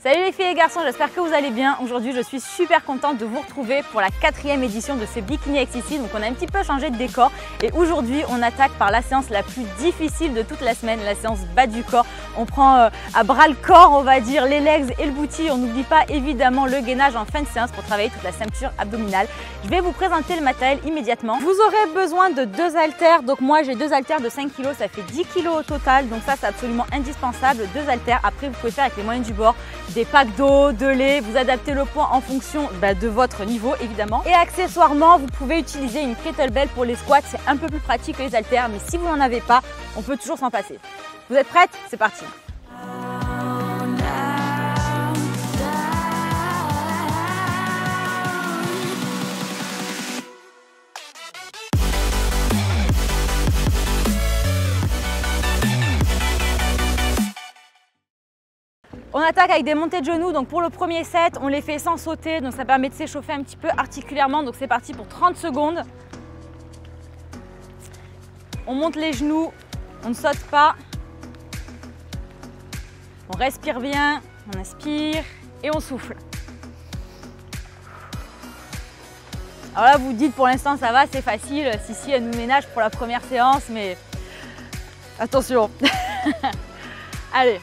Salut les filles et garçons, j'espère que vous allez bien. Aujourd'hui, je suis super contente de vous retrouver pour la 4e édition de ces Bikini X ici. Donc on a un petit peu changé de décor et aujourd'hui, on attaque par la séance la plus difficile de toute la semaine, la séance bas du corps. On prend à bras le corps, on va dire, les legs et le booty. On n'oublie pas évidemment le gainage en fin de séance pour travailler toute la ceinture abdominale. Je vais vous présenter le matériel immédiatement. Vous aurez besoin de 2 haltères. Donc moi, j'ai 2 haltères de 5 kg, ça fait 10 kg au total. Donc ça, c'est absolument indispensable. 2 haltères. Après, vous pouvez faire avec les moyens du bord. Des packs d'eau, de lait, vous adaptez le poids en fonction de votre niveau évidemment. Et accessoirement, vous pouvez utiliser une kettlebell pour les squats, c'est un peu plus pratique que les haltères, mais si vous n'en avez pas, on peut toujours s'en passer. Vous êtes prêtes? C'est parti! On attaque avec des montées de genoux, donc pour le premier set, on les fait sans sauter, donc ça permet de s'échauffer un petit peu articulairement, donc c'est parti pour 30 secondes. On monte les genoux, on ne saute pas. On respire bien, on inspire et on souffle. Alors là, vous dites pour l'instant ça va, c'est facile, Sissi elle nous ménage pour la première séance, mais attention. Allez.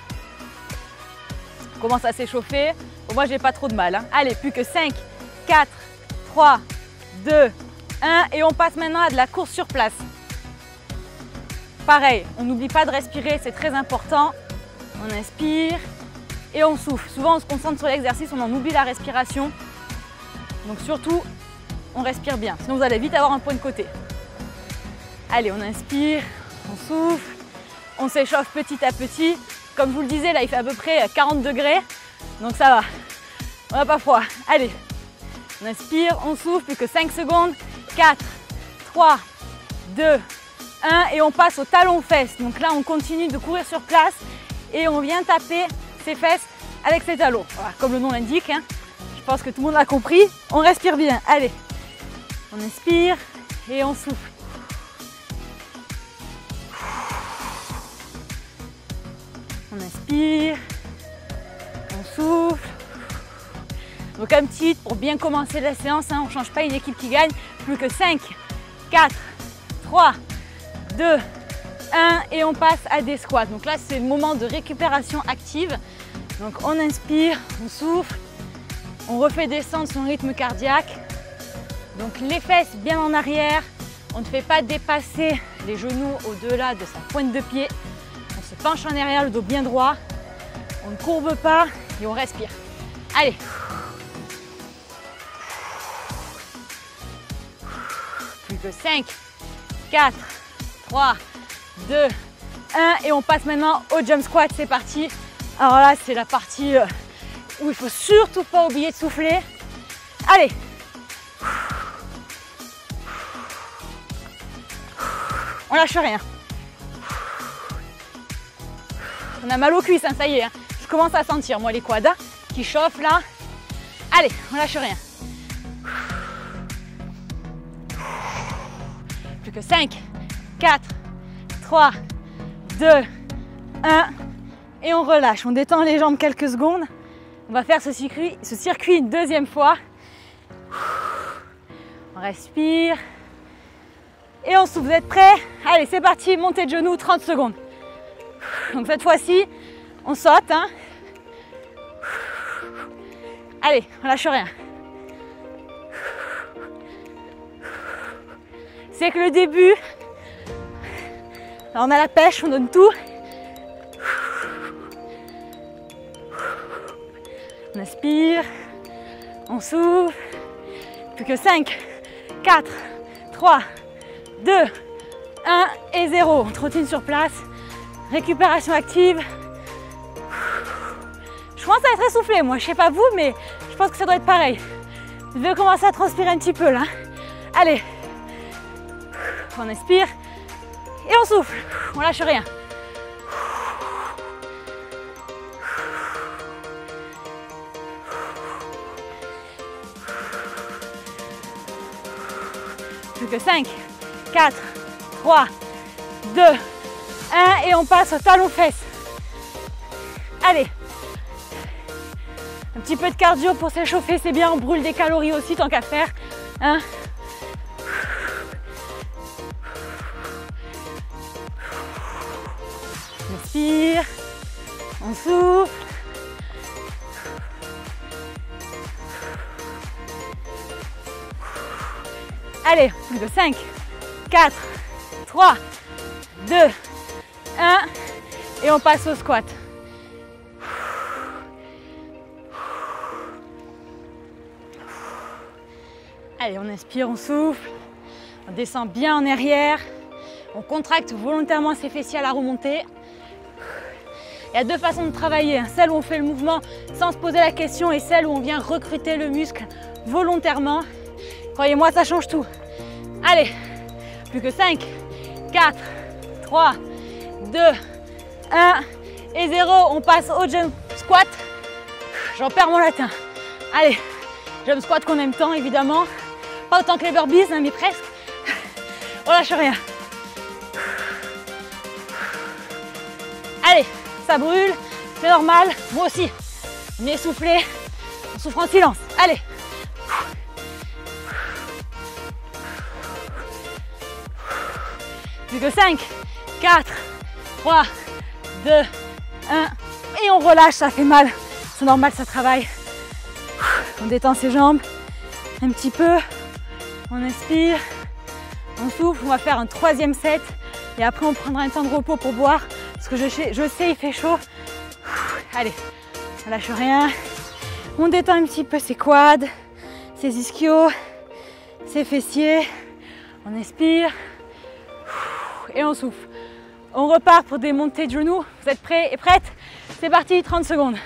On commence à s'échauffer. Bon, moi, j'ai pas trop de mal. Hein. Allez, plus que 5, 4, 3, 2, 1. Et on passe maintenant à de la course sur place. Pareil, on n'oublie pas de respirer, c'est très important. On inspire et on souffle. Souvent, on se concentre sur l'exercice, on en oublie la respiration. Donc surtout, on respire bien. Sinon, vous allez vite avoir un point de côté. Allez, on inspire, on souffle, on s'échauffe petit à petit. Comme je vous le disais, là il fait à peu près 40 degrés, donc ça va, on n'a pas froid. Allez, on inspire, on souffle, plus que 5 secondes, 4, 3, 2, 1 et on passe au talon-fesses. Donc là on continue de courir sur place et on vient taper ses fesses avec ses talons. Voilà, comme le nom l'indique, hein. Je pense que tout le monde l'a compris. On respire bien, allez, on inspire et on souffle. On inspire, on souffle. Donc un petit pour bien commencer la séance, hein, on ne change pas une équipe qui gagne. Plus que 5, 4, 3, 2, 1 et on passe à des squats. Donc là c'est le moment de récupération active. Donc on inspire, on souffle, on refait descendre son rythme cardiaque. Donc les fesses bien en arrière, on ne fait pas dépasser les genoux au-delà de sa pointe de pied. On se penche en arrière, le dos bien droit, on ne courbe pas et on respire. Allez. Plus que 5, 4, 3, 2, 1 et on passe maintenant au jump squat, c'est parti. Alors là, c'est la partie où il ne faut surtout pas oublier de souffler. Allez. On lâche rien. On a mal aux cuisses, hein, ça y est, hein. Je commence à sentir, moi, les quads hein, qui chauffent là. Allez, on lâche rien. Plus que 5, 4, 3, 2, 1. Et on relâche. On détend les jambes quelques secondes. On va faire ce circuit une deuxième fois. On respire. Et on souffle. Vous êtes prêts? Allez, c'est parti. Montée de genoux, 30 secondes. Donc cette fois-ci, on saute. Hein. Allez, on lâche rien. C'est que le début, là, on a la pêche, on donne tout. On inspire, on souffle. Plus que 5, 4, 3, 2, 1 et 0. On trottine sur place. Récupération active. Je commence à être essoufflée, moi. Je sais pas vous, mais je pense que ça doit être pareil. Vous devez commencer à transpirer un petit peu là. Allez. On inspire et on souffle. On lâche rien. Plus que 5, 4, 3, 2, 1 et on passe au talon-fesses. Allez. Un petit peu de cardio pour s'échauffer, c'est bien, on brûle des calories aussi tant qu'à faire. Hein? On inspire, on souffle. Allez, plus de 5, 4, 3, 2, 1 et on passe au squat. Allez, on inspire, on souffle, on descend bien en arrière, on contracte volontairement ses fessiers à la remontée. Il y a deux façons de travailler, celle où on fait le mouvement sans se poser la question et celle où on vient recruter le muscle volontairement. Croyez-moi, ça change tout. Allez, plus que 5, 4, 3, 2, 1 et 0. On passe au jump squat. J'en perds mon latin. Allez, jump squat qu'on aime tant évidemment. Pas autant que les burpees, hein, mais presque. On lâche rien. Allez, ça brûle, c'est normal. Moi aussi. On est essoufflé, on souffre en silence. Allez. Plus que 5, 4, 3, 2, 1. Et on relâche, ça fait mal. C'est normal, ça travaille. On détend ses jambes un petit peu. On inspire, on souffle. On va faire un troisième set. Et après, on prendra un temps de repos pour boire. Parce que je sais, il fait chaud. Allez, on lâche rien. On détend un petit peu ses quads, ses ischios, ses fessiers. On inspire. Et on souffle. On repart pour des montées de genoux. Vous êtes prêts et prêtes? C'est parti, 30 secondes.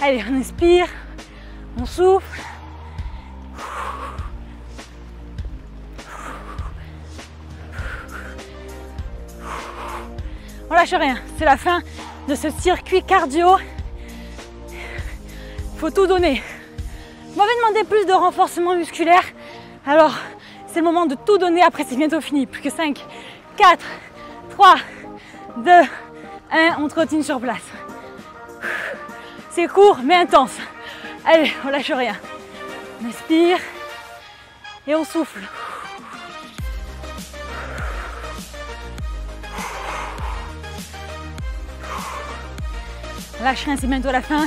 Allez, on inspire, on souffle. On lâche rien, c'est la fin de ce circuit cardio. Il faut tout donner. Vous m'avez demandé plus de renforcement musculaire, alors c'est le moment de tout donner, après c'est bientôt fini. Plus que 5, 4, 3, 2, 1, on trottine sur place. C'est court mais intense. Allez, on lâche rien. On inspire et on souffle. On lâche rien, c'est bientôt la fin.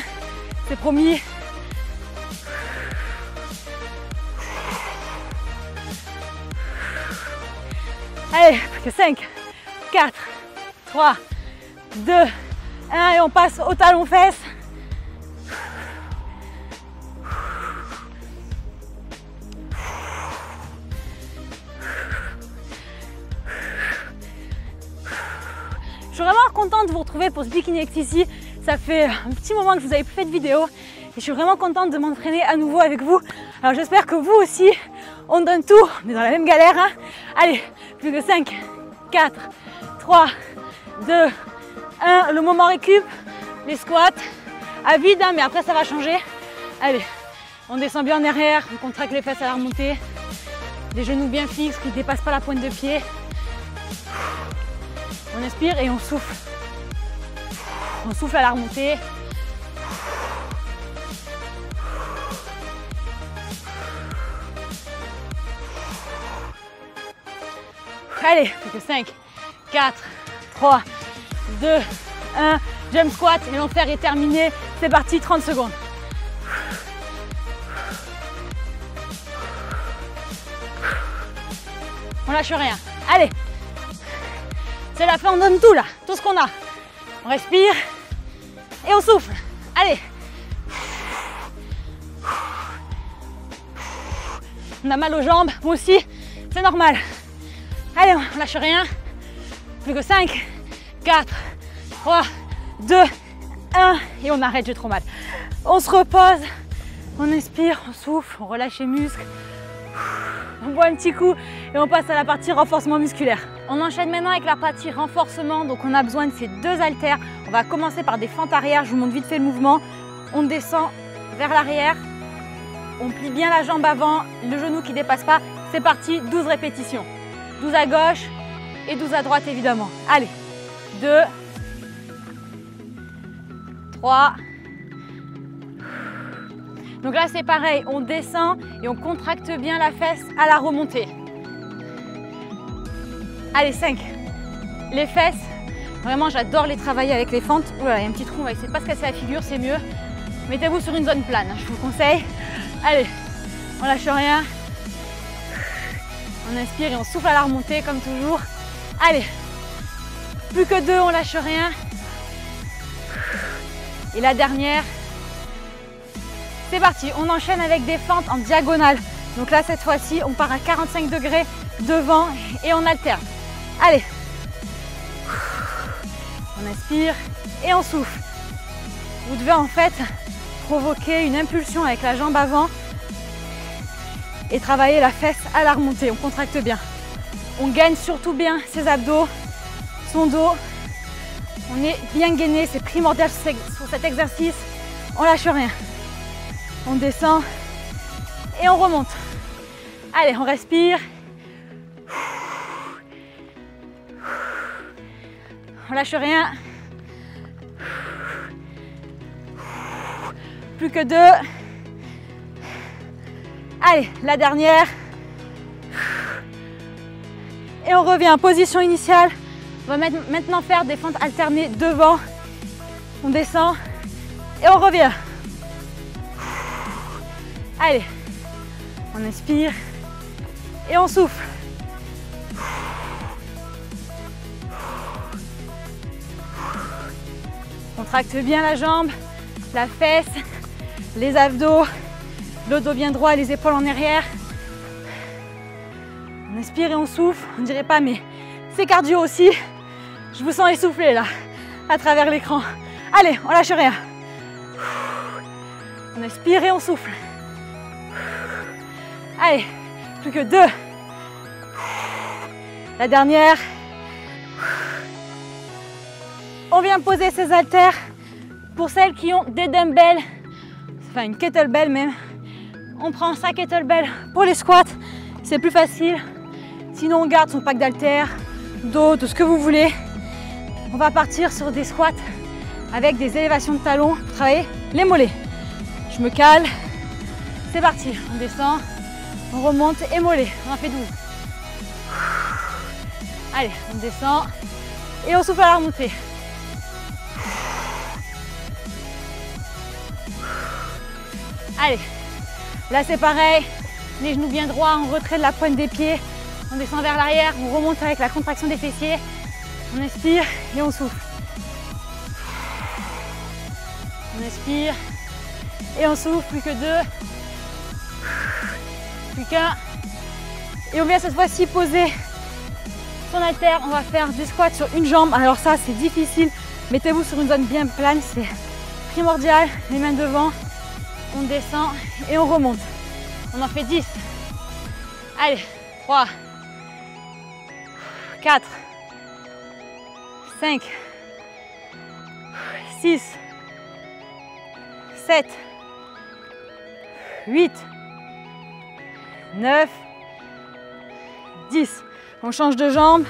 C'est promis. Allez, plus que 5, 4, 3, 2, 1 et on passe au talon-fesse. Je suis vraiment contente de vous retrouver pour ce Bikini X ici. Ça fait un petit moment que je vous avais plus fait de vidéo et je suis vraiment contente de m'entraîner à nouveau avec vous. Alors j'espère que vous aussi, on donne tout, on est dans la même galère. Hein. Allez, plus que 5, 4, 3, 2, 1. Le moment récup, les squats à vide, hein, mais après ça va changer. Allez, on descend bien en arrière, on contracte les fesses à la remontée. Les genoux bien fixes qui ne dépassent pas la pointe de pied. On inspire et on souffle. On souffle à la remontée. Allez, plus que 5, 4, 3, 2, 1. Jump squat et l'enfer est terminé. C'est parti, 30 secondes. On lâche rien. Allez. C'est la fin, on donne tout là, tout ce qu'on a. On respire et on souffle. Allez. On a mal aux jambes, moi aussi, c'est normal. Allez, on lâche rien. Plus que 5, 4, 3, 2, 1. Et on arrête, j'ai trop mal. On se repose, on inspire, on souffle, on relâche les muscles. On boit un petit coup et on passe à la partie renforcement musculaire. On enchaîne maintenant avec la partie renforcement. Donc on a besoin de ces deux haltères. On va commencer par des fentes arrière. Je vous montre vite fait le mouvement. On descend vers l'arrière. On plie bien la jambe avant, le genou qui ne dépasse pas. C'est parti, 12 répétitions. 12 à gauche et 12 à droite évidemment. Allez, 2, 3. Donc là, c'est pareil, on descend et on contracte bien la fesse à la remontée. Allez, 5. Les fesses, vraiment, j'adore les travailler avec les fentes. Oula, il y a un petit trou, on va essayer de pas se casser la figure, c'est mieux. Mettez-vous sur une zone plane, je vous conseille. Allez, on lâche rien. On inspire et on souffle à la remontée, comme toujours. Allez, plus que 2, on lâche rien. Et la dernière, c'est parti. On enchaîne avec des fentes en diagonale. Donc là, cette fois-ci, on part à 45 degrés devant et on alterne. Allez, on inspire et on souffle. Vous devez en fait provoquer une impulsion avec la jambe avant et travailler la fesse à la remontée. On contracte bien. On gagne surtout bien ses abdos, son dos. On est bien gainé, c'est primordial sur cet exercice. On lâche rien. On descend et on remonte. Allez, on respire. On lâche rien. Plus que 2. Allez, la dernière. Et on revient en position initiale. On va maintenant faire des fentes alternées devant. On descend et on revient. Allez, on inspire et on souffle. Contracte bien la jambe, la fesse, les abdos, le dos bien droit, les épaules en arrière. On inspire et on souffle. On ne dirait pas, mais c'est cardio aussi. Je vous sens essoufflé là, à travers l'écran. Allez, on lâche rien. On inspire et on souffle. Allez, plus que 2. La dernière. On vient poser ses haltères. Pour celles qui ont des dumbbells, enfin une kettlebell même, on prend sa kettlebell pour les squats, c'est plus facile. Sinon on garde son pack d'haltères, dos, tout ce que vous voulez. On va partir sur des squats avec des élévations de talons pour travailler les mollets. Je me cale, c'est parti. On descend, on remonte et mollets. On en fait 12. Allez, on descend et on souffle à la remontée. Allez, là c'est pareil, les genoux bien droits, on retrait de la pointe des pieds, on descend vers l'arrière, on remonte avec la contraction des fessiers, on inspire et on souffle. On inspire et on souffle, plus que 2, plus qu'un. Et on vient cette fois-ci poser son haltère, on va faire du squat sur une jambe. Alors ça c'est difficile, mettez-vous sur une zone bien plane, c'est primordial, les mains devant. On descend et on remonte. On en fait 10. Allez, 3, 4, 5, 6, 7, 8, 9, 10. On change de jambe.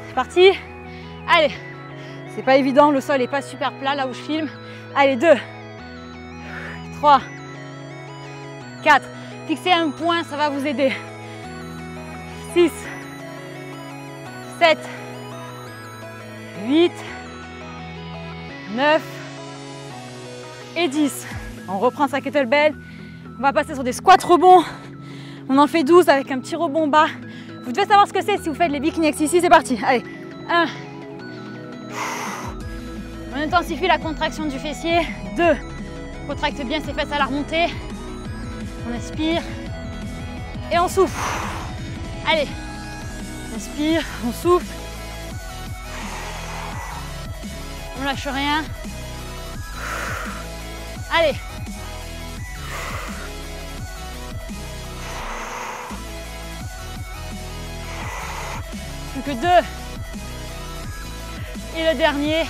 C'est parti. Allez, c'est pas évident, le sol n'est pas super plat là où je filme. Allez, 2, 3, 4, fixez un point, ça va vous aider. 6, 7, 8, 9 et 10. On reprend sa kettlebell. On va passer sur des squats rebonds. On en fait 12 avec un petit rebond bas. Vous devez savoir ce que c'est si vous faites les bikini ici. C'est parti. Allez, 1. On intensifie la contraction du fessier. 2. Contracte bien ses fesses à la remontée. On inspire et on souffle. Allez, on inspire, on souffle. On lâche rien. Allez. Plus que 2. Et le dernier.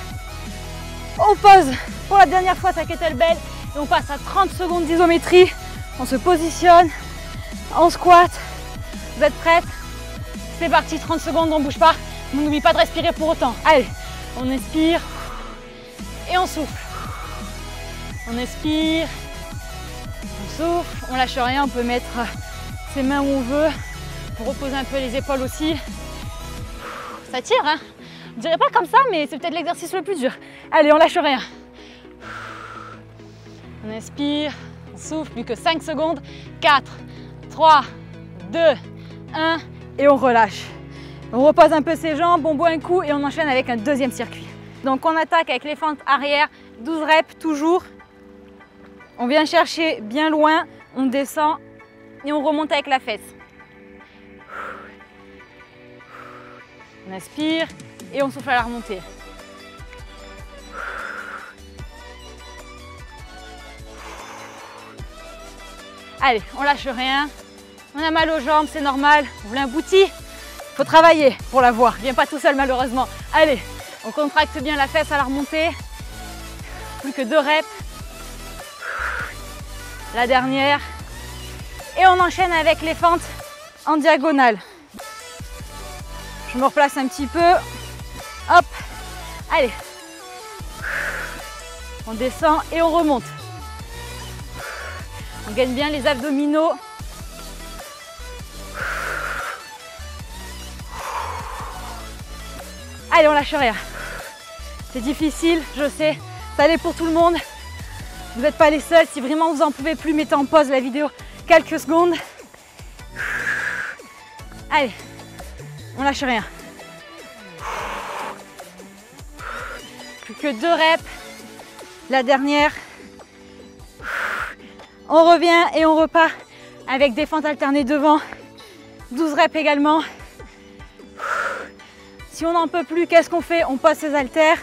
On pose pour la dernière fois sa kettlebell et on passe à 30 secondes d'isométrie. On se positionne, on squat. Vous êtes prêtes? C'est parti, 30 secondes, on ne bouge pas. On n'oublie pas de respirer pour autant. Allez, on inspire et on souffle. On expire, on souffle, on lâche rien, on peut mettre ses mains où on veut pour reposer un peu les épaules aussi. Ça tire, hein? Je dirais pas comme ça, mais c'est peut-être l'exercice le plus dur. Allez, on lâche rien. On inspire, on souffle, plus que 5 secondes. 4, 3, 2, 1 et on relâche. On repose un peu ses jambes, on boit un coup et on enchaîne avec un deuxième circuit. Donc on attaque avec les fentes arrière, 12 reps toujours. On vient chercher bien loin, on descend et on remonte avec la fesse. On inspire et on souffle à la remontée. Allez, on lâche rien. On a mal aux jambes, c'est normal. Vous voulez un bouti? Il faut travailler pour l'avoir. Il vient pas tout seul malheureusement. Allez, on contracte bien la fesse à la remontée. Plus que 2 reps. La dernière. Et on enchaîne avec les fentes en diagonale. Je me replace un petit peu. Hop. Allez. On descend et on remonte. On gagne bien les abdominaux. Allez, on lâche rien. C'est difficile, je sais. Ça l'est pour tout le monde. Vous n'êtes pas les seuls. Si vraiment vous en pouvez plus, mettez en pause la vidéo quelques secondes. Allez, on lâche rien. Plus que 2 reps. La dernière. On revient et on repart avec des fentes alternées devant. 12 reps également. Si on n'en peut plus, qu'est-ce qu'on fait? On pose ses haltères.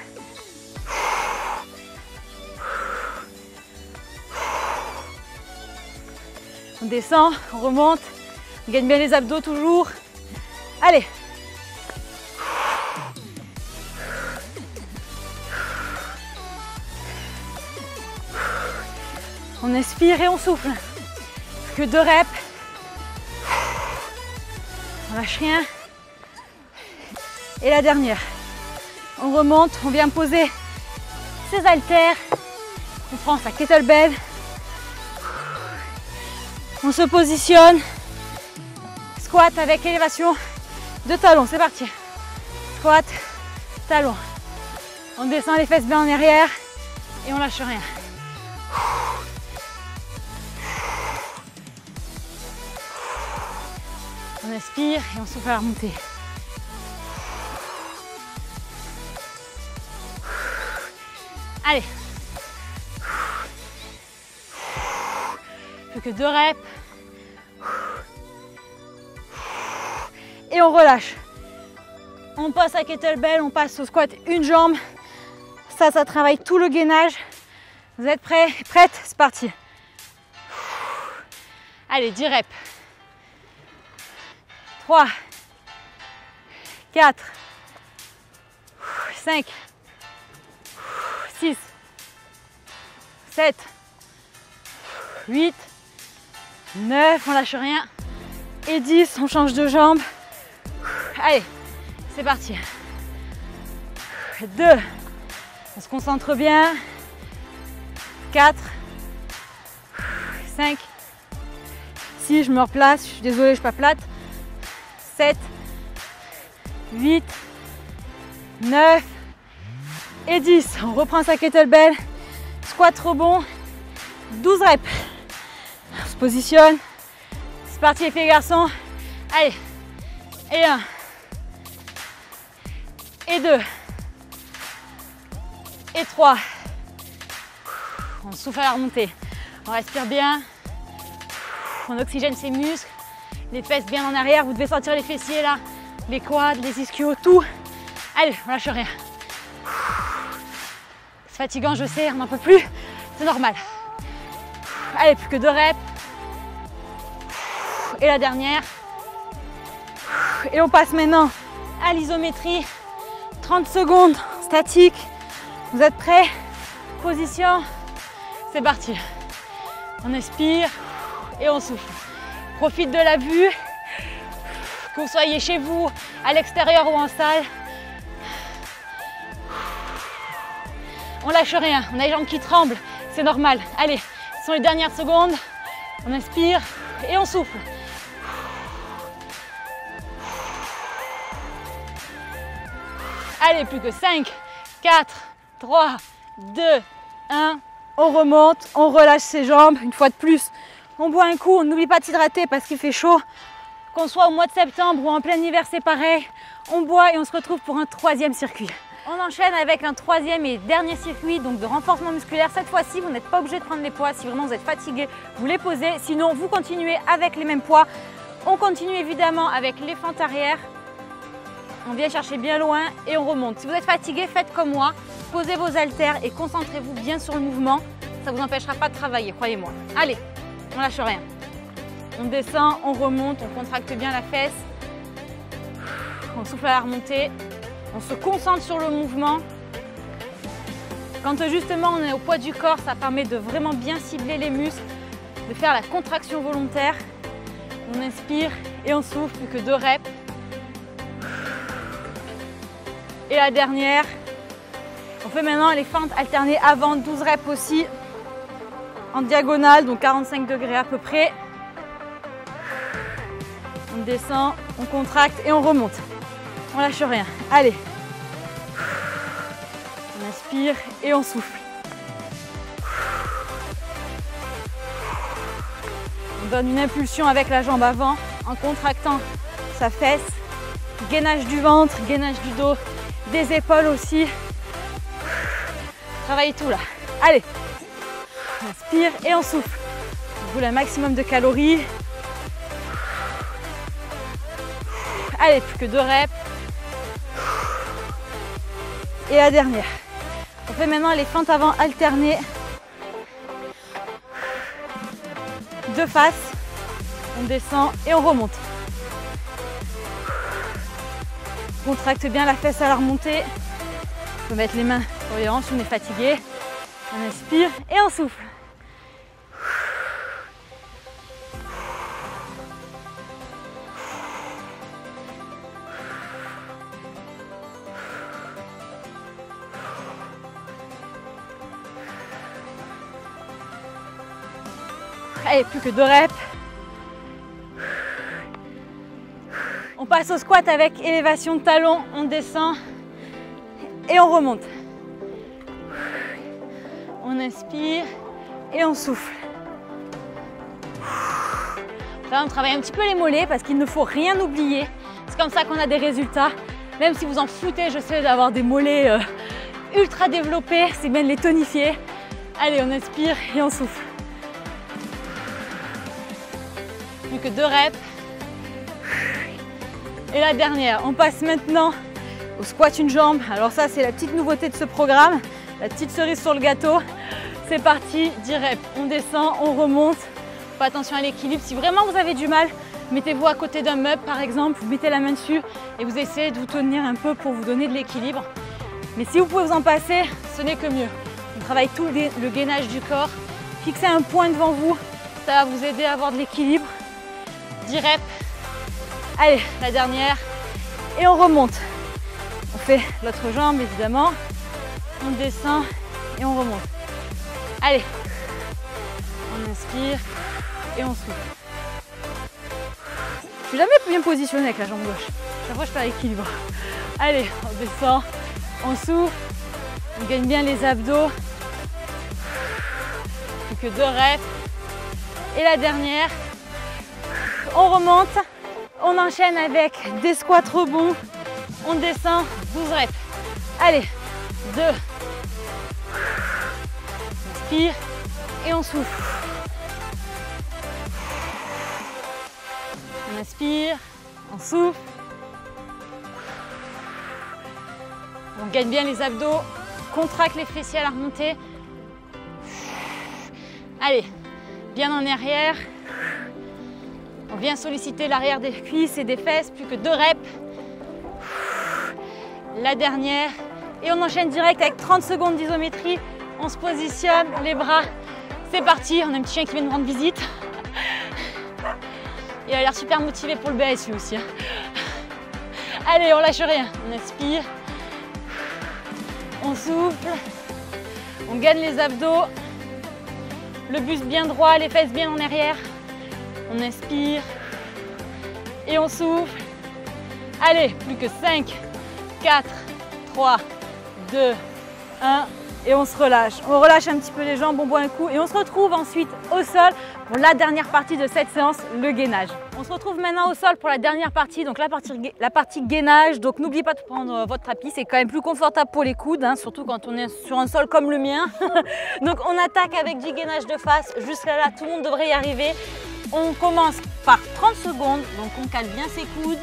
On descend, on remonte. On gagne bien les abdos toujours. Allez. On inspire et on souffle. Que 2 reps. On lâche rien. Et la dernière. On remonte, on vient poser ses haltères. On prend sa kettlebell. On se positionne. Squat avec élévation de talons. C'est parti. Squat, talons. On descend les fesses bien en arrière et on lâche rien. On inspire et on souffle à la remontée. Allez. Plus que 2 reps. Et on relâche. On passe à kettlebell, on passe au squat une jambe. Ça travaille tout le gainage. Vous êtes prêts? Prêtes? C'est parti. Allez, 10 reps. 3, 4, 5, 6, 7, 8, 9, on lâche rien. Et 10, on change de jambe. Allez, c'est parti. 2, on se concentre bien. 4, 5, 6, je me replace, je suis désolée, je suis pas plate. 7, 8, 9 et 10. On reprend sa kettlebell. Squat rebond. 12 reps. On se positionne. C'est parti les filles et garçons. Allez. Et 1. Et 2. Et 3. On souffle à la remontée. On respire bien. On oxygène ses muscles. Les fesses bien en arrière, vous devez sentir les fessiers là, les quads, les ischios, tout. Allez, on lâche rien. C'est fatigant, je sais, on n'en peut plus, c'est normal. Allez, plus que 2 reps. Et la dernière. Et on passe maintenant à l'isométrie. 30 secondes, statique. Vous êtes prêts? Position. C'est parti. On expire et on souffle. Profite de la vue, que vous soyez chez vous, à l'extérieur ou en salle. On lâche rien, on a les jambes qui tremblent, c'est normal. Allez, ce sont les dernières secondes. On inspire et on souffle. Allez, plus que 5, 4, 3, 2, 1. On remonte, on relâche ses jambes. Une fois de plus, on boit un coup. On n'oublie pas de s'hydrater parce qu'il fait chaud. Qu'on soit au mois de septembre ou en plein hiver, c'est pareil. On boit et on se retrouve pour un troisième circuit. On enchaîne avec un troisième et dernier circuit donc de renforcement musculaire. Cette fois-ci, vous n'êtes pas obligé de prendre les poids. Si vraiment vous êtes fatigué, vous les posez. Sinon, vous continuez avec les mêmes poids. On continue évidemment avec les fentes arrière. On vient chercher bien loin et on remonte. Si vous êtes fatigué, faites comme moi. Posez vos haltères et concentrez-vous bien sur le mouvement. Ça ne vous empêchera pas de travailler, croyez-moi. Allez, on lâche rien. On descend, on remonte, on contracte bien la fesse. On souffle à la remontée. On se concentre sur le mouvement. Quand justement on est au poids du corps, ça permet de vraiment bien cibler les muscles, de faire la contraction volontaire. On inspire et on souffle, plus que 2 reps. Et la dernière, on fait maintenant les fentes alternées avant, 12 reps aussi, en diagonale, donc 45 degrés à peu près. On descend, on contracte et on remonte. On lâche rien. Allez. On inspire et on souffle. On donne une impulsion avec la jambe avant en contractant sa fesse. Gainage du ventre, gainage du dos, des épaules aussi. Travaille tout là. Allez. On inspire et on souffle. On roule un maximum de calories. Allez, plus que 2 reps. Et la dernière. On fait maintenant les fentes avant alternées. De face. On descend et on remonte. On contracte bien la fesse à la remontée. On peut mettre les mains sur les hanches si on est fatigué. On inspire et on souffle. Allez, plus que 2 reps. On passe au squat avec élévation de talons. On descend et on remonte. On inspire et on souffle. Là, on travaille un petit peu les mollets parce qu'il ne faut rien oublier. C'est comme ça qu'on a des résultats. Même si vous en foutez, je sais, d'avoir des mollets ultra développés, c'est bien de les tonifier. Allez, on inspire et on souffle. Plus que 2 reps. Et la dernière, on passe maintenant au squat une jambe. Alors ça, c'est la petite nouveauté de ce programme, la petite cerise sur le gâteau. C'est parti, 10 reps. On descend, on remonte. Faites attention à l'équilibre. Si vraiment vous avez du mal, mettez-vous à côté d'un meuble par exemple, vous mettez la main dessus et vous essayez de vous tenir un peu pour vous donner de l'équilibre. Mais si vous pouvez vous en passer, ce n'est que mieux. On travaille tout le gainage du corps. Fixez un point devant vous, ça va vous aider à avoir de l'équilibre. 10 reps. Allez, la dernière. Et on remonte. On fait l'autre jambe évidemment. On descend et on remonte. Allez. On inspire et on souffle. Je suis jamais bien positionnée avec la jambe gauche. Chaque fois je perds l'équilibre. Allez, on descend, on souffle. On gagne bien les abdos. Plus que 2 reps. Et la dernière. On remonte, on enchaîne avec des squats rebonds, on descend, 12 reps. Allez, 2, on inspire et on souffle. On inspire, on souffle. On gagne bien les abdos, contracte les fessiers à la remontée. Allez, bien en arrière. On vient solliciter l'arrière des cuisses et des fesses, plus que 2 reps. La dernière. Et on enchaîne direct avec 30 secondes d'isométrie. On se positionne, les bras. C'est parti, on a un petit chien qui vient nous rendre visite. Il a l'air super motivé pour le BSU aussi. Allez, on lâche rien. On inspire. On souffle. On gagne les abdos. Le buste bien droit, les fesses bien en arrière. On inspire et on souffle. Allez, plus que 5, 4, 3, 2, 1 et on se relâche. On relâche un petit peu les jambes, on boit un coup et on se retrouve ensuite au sol pour la dernière partie de cette séance, le gainage. On se retrouve maintenant au sol pour la dernière partie, donc la partie gainage. Donc n'oubliez pas de prendre votre tapis, c'est quand même plus confortable pour les coudes, hein, surtout quand on est sur un sol comme le mien. Donc on attaque avec du gainage de face. Jusqu'à là, tout le monde devrait y arriver. On commence par 30 secondes, donc on cale bien ses coudes.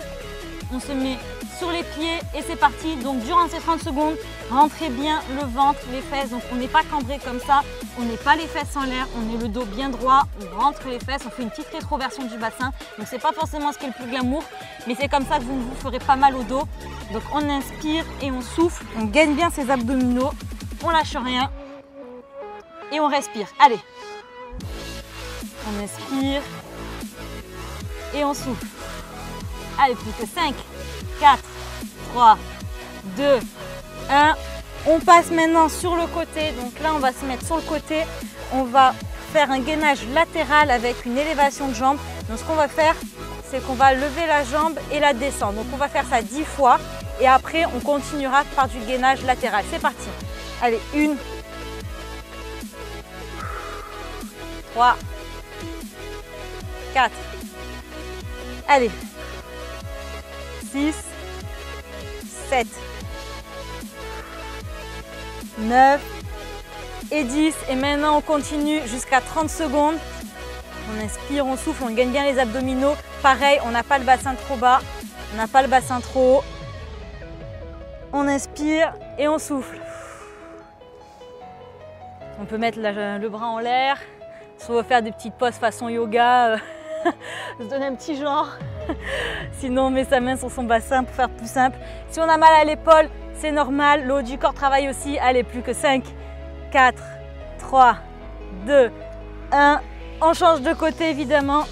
On se met sur les pieds et c'est parti. Donc durant ces 30 secondes, rentrez bien le ventre, les fesses. Donc on n'est pas cambré comme ça, on n'est pas les fesses en l'air, on est le dos bien droit, on rentre les fesses, on fait une petite rétroversion du bassin. Donc c'est pas forcément ce qui est le plus glamour, mais c'est comme ça que vous ne vous ferez pas mal au dos. Donc on inspire et on souffle, on gagne bien ses abdominaux, on lâche rien et on respire. Allez, on inspire et on souffle. Allez, plus que 5, 4, 3, 2, 1. On passe maintenant sur le côté. Donc là, on va se mettre sur le côté. On va faire un gainage latéral avec une élévation de jambe. Donc ce qu'on va faire, c'est qu'on va lever la jambe et la descendre. Donc on va faire ça 10 fois. Et après, on continuera par du gainage latéral. C'est parti. Allez, 1, 3, 4. Allez. 6, 7, 9 et 10. Et maintenant, on continue jusqu'à 30 secondes. On inspire, on souffle, on gagne bien les abdominaux. Pareil, on n'a pas le bassin trop bas, on n'a pas le bassin trop haut. On inspire et on souffle. On peut mettre le bras en l'air, si on veut faire des petites poses façon yoga, se donner un petit genre. Sinon, on met sa main sur son bassin pour faire plus simple. Si on a mal à l'épaule, c'est normal. Le haut du corps travaille aussi. Allez, plus que 5, 4, 3, 2, 1. On change de côté, évidemment.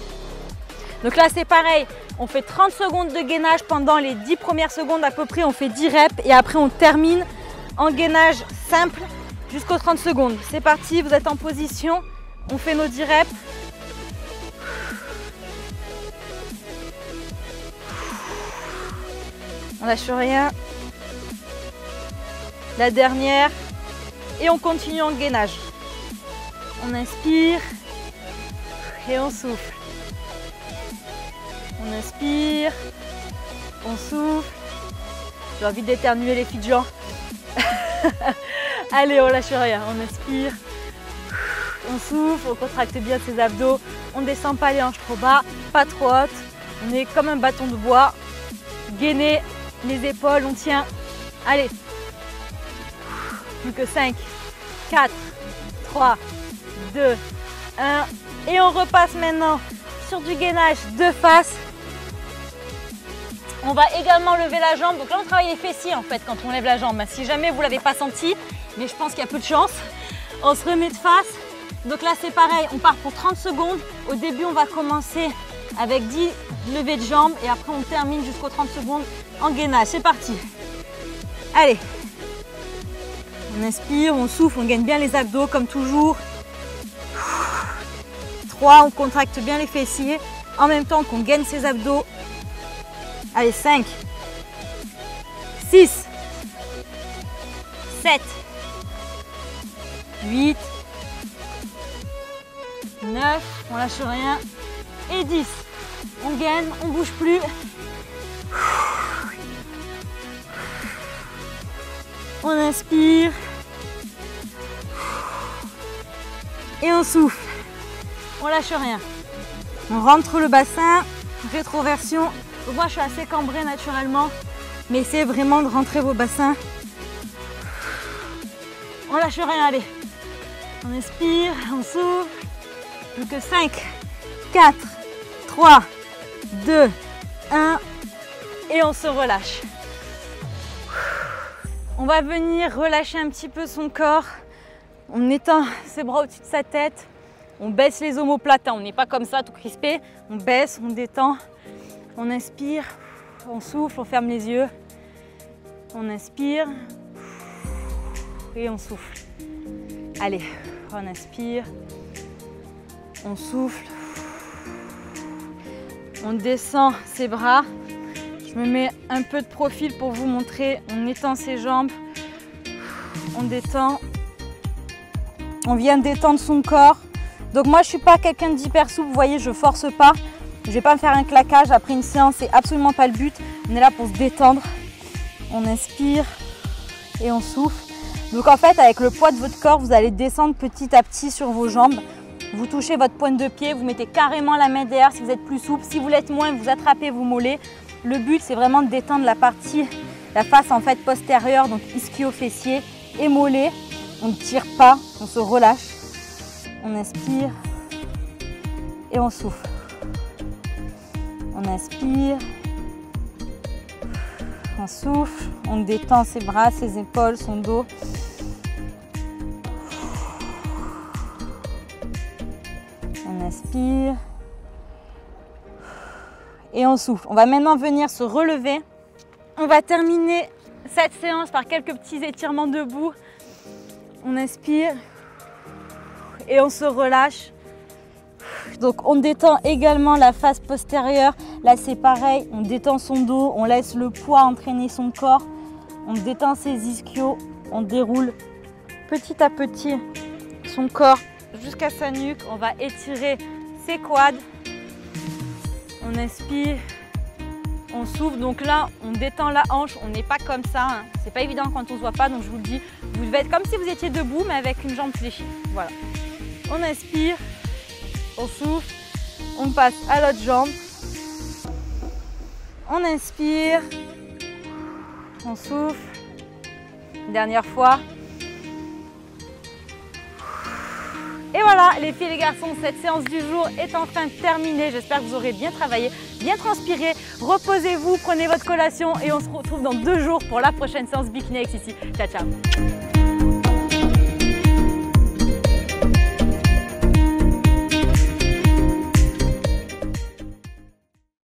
Donc là, c'est pareil. On fait 30 secondes de gainage. Pendant les 10 premières secondes à peu près, on fait 10 reps. Et après, on termine en gainage simple jusqu'aux 30 secondes. C'est parti, vous êtes en position. On fait nos 10 reps. On lâche rien. La dernière. Et on continue en gainage. On inspire et on souffle. On inspire, on souffle. J'ai envie d'éternuer les filles de gens. Allez, on lâche rien. On inspire, on souffle, on contracte bien ses abdos. On ne descend pas les hanches trop bas, pas trop hautes. On est comme un bâton de bois. Gainer les épaules, on tient. Allez. Plus que 5, 4, 3, 2, 1. Et on repasse maintenant sur du gainage de face. On va également lever la jambe. Donc là, on travaille les fessiers en fait quand on lève la jambe. Si jamais vous ne l'avez pas senti, mais je pense qu'il y a peu de chance, on se remet de face. Donc là, c'est pareil, on part pour 30 secondes. Au début, on va commencer avec 10 levées de jambes et après, on termine jusqu'aux 30 secondes en gainage. C'est parti. Allez. On inspire, on souffle, on gagne bien les abdos comme toujours. 3, on contracte bien les fessiers en même temps qu'on gagne ses abdos. Allez, 5, 6, 7, 8, 9, on lâche rien, et 10. On gagne, on ne bouge plus. On inspire et on souffle. On lâche rien. On rentre le bassin, rétroversion. Moi, je suis assez cambrée naturellement, mais essayez vraiment de rentrer vos bassins. On lâche rien, allez. On inspire, on souffle. Plus que 5, 4, 3, 2, 1. Et on se relâche. On va venir relâcher un petit peu son corps. On étend ses bras au-dessus de sa tête. On baisse les omoplates, on n'est pas comme ça tout crispé. On baisse, on détend. On inspire, on souffle, on ferme les yeux. On inspire et on souffle. Allez, on inspire On souffle. On descend ses bras. Je me mets un peu de profil pour vous montrer. On étend ses jambes. On détend. On vient détendre son corps. Donc moi, je ne suis pas quelqu'un d'hyper souple. Vous voyez, je ne force pas. Je ne vais pas me faire un claquage après une séance. C'est absolument pas le but. On est là pour se détendre. On inspire et on souffle. Donc en fait, avec le poids de votre corps, vous allez descendre petit à petit sur vos jambes. Vous touchez votre pointe de pied, vous mettez carrément la main derrière si vous êtes plus souple. Si vous l'êtes moins, vous attrapez vos mollets. Le but, c'est vraiment de détendre la face en fait postérieure, donc ischio-fessier et mollets. On ne tire pas, on se relâche. On inspire et on souffle. On inspire, on souffle, on détend ses bras, ses épaules, son dos. On inspire et on souffle. On va maintenant venir se relever. On va terminer cette séance par quelques petits étirements debout. On inspire et on se relâche. Donc on détend également la face postérieure. Là c'est pareil, on détend son dos, on laisse le poids entraîner son corps. On détend ses ischios, on déroule petit à petit son corps jusqu'à sa nuque. On va étirer ses quads. On inspire, on souffle. Donc là, on détend la hanche. On n'est pas comme ça. Hein. C'est pas évident quand on ne se voit pas. Donc je vous le dis, vous devez être comme si vous étiez debout, mais avec une jambe fléchie. Voilà. On inspire, on souffle. On passe à l'autre jambe. On inspire, on souffle. Dernière fois. Et voilà les filles et les garçons, cette séance du jour est enfin terminée. J'espère que vous aurez bien travaillé, bien transpiré. Reposez-vous, prenez votre collation et on se retrouve dans 2 jours pour la prochaine séance Bikini X ici. Ciao, ciao.